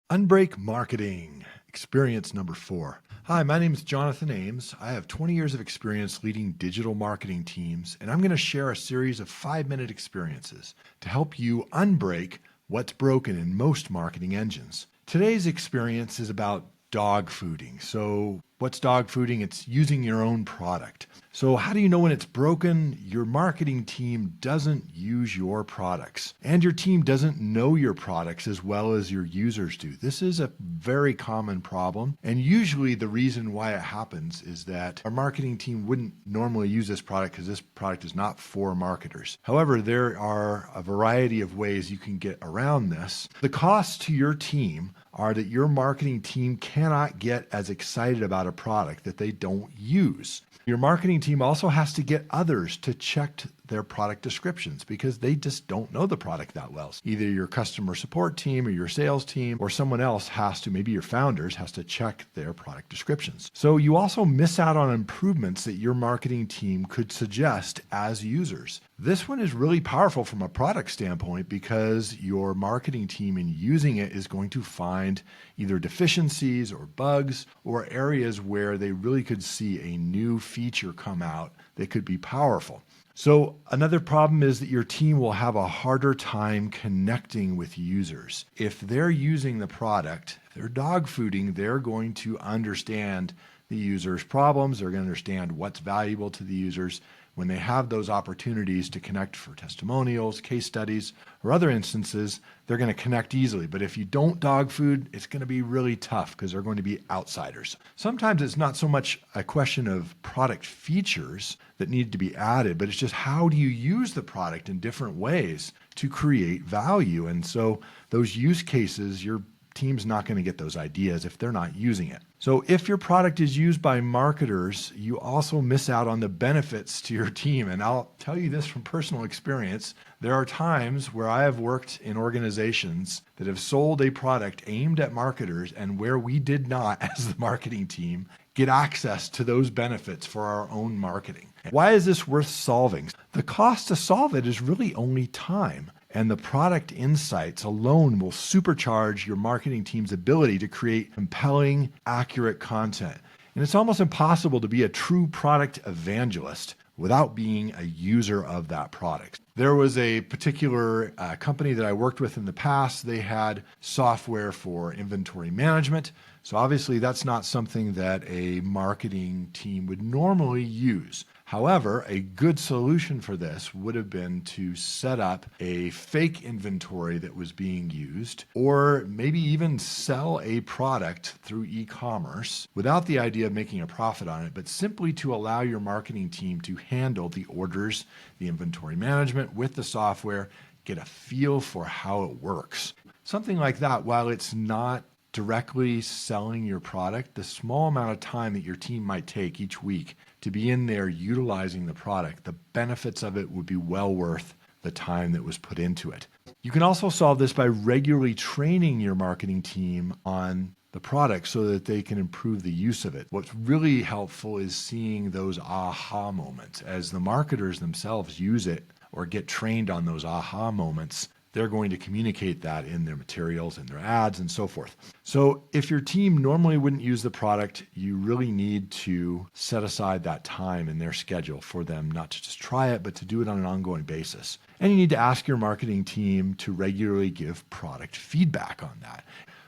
Unbreak Marketing, experience number 4. Hi, my name is Jonathan Ames. I have 20 years of experience leading digital marketing teams, and I'm going to share a series of 5-minute experiences to help you unbreak what's broken in most marketing engines. Today's experience is about dog fooding. So what's dog fooding? It's using your own product. So how do you know when it's broken? Your marketing team doesn't use your products, and your team doesn't know your products as well as your users do. This is a very common problem, and usually the reason why it happens is that our marketing team wouldn't normally use this product because this product is not for marketers. However, there are a variety of ways you can get around this. The costs to your team are that your marketing team cannot get as excited about a product that they don't use. Your marketing team also has to get others to check their product descriptions because they just don't know the product that well. Either your customer support team or your sales team or someone else has to, maybe your founders, has to check their product descriptions. So you also miss out on improvements that your marketing team could suggest as users. This one is really powerful from a product standpoint because your marketing team in using it is going to find either deficiencies or bugs or areas where they really could see a new feature come out that could be powerful. So another problem is that your team will have a harder time connecting with users. If they're using the product, if they're dog fooding, they're going to understand the user's problems. They're going to understand what's valuable to the users. When they have those opportunities to connect for testimonials, case studies, or other instances, they're going to connect easily. But if you don't dog food, it's going to be really tough because they're going to be outsiders. Sometimes it's not so much a question of product features that need to be added, but it's just how do you use the product in different ways to create value? And so those use cases, your team's not going to get those ideas if they're not using it. So if your product is used by marketers, you also miss out on the benefits to your team. And I'll tell you this from personal experience. There are times where I have worked in organizations that have sold a product aimed at marketers and where we did not, as the marketing team, get access to those benefits for our own marketing. Why is this worth solving? The cost to solve it is really only time. And the product insights alone will supercharge your marketing team's ability to create compelling, accurate content. And it's almost impossible to be a true product evangelist without being a user of that product. There was a particular company that I worked with in the past. They had software for inventory management. So obviously that's not something that a marketing team would normally use. However, a good solution for this would have been to set up a fake inventory that was being used, or maybe even sell a product through e-commerce without the idea of making a profit on it, but simply to allow your marketing team to handle the orders, the inventory management with the software, get a feel for how it works. Something like that, while it's not directly selling your product, the small amount of time that your team might take each week to be in there utilizing the product, the benefits of it would be well worth the time that was put into it. You can also solve this by regularly training your marketing team on the product so that they can improve the use of it. What's really helpful is seeing those aha moments. As the marketers themselves use it or get trained on those aha moments, they're going to communicate that in their materials and their ads and so forth. So if your team normally wouldn't use the product, you really need to set aside that time in their schedule for them not to just try it, but to do it on an ongoing basis. And you need to ask your marketing team to regularly give product feedback on that.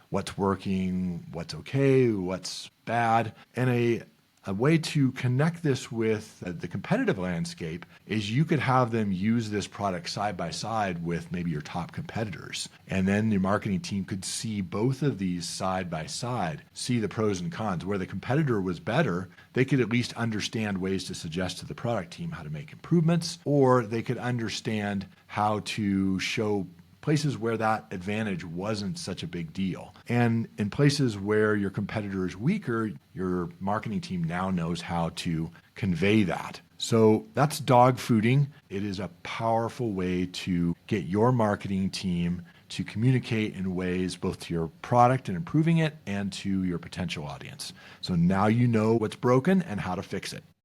What's working, what's okay, what's bad, and a way to connect this with the competitive landscape is you could have them use this product side by side with maybe your top competitors. And then your marketing team could see both of these side by side, see the pros and cons. Where the competitor was better, they could at least understand ways to suggest to the product team how to make improvements, or they could understand how to show places where that advantage wasn't such a big deal. And in places where your competitor is weaker, your marketing team now knows how to convey that. So that's dog fooding. It is a powerful way to get your marketing team to communicate in ways both to your product and improving it and to your potential audience. So now you know what's broken and how to fix it.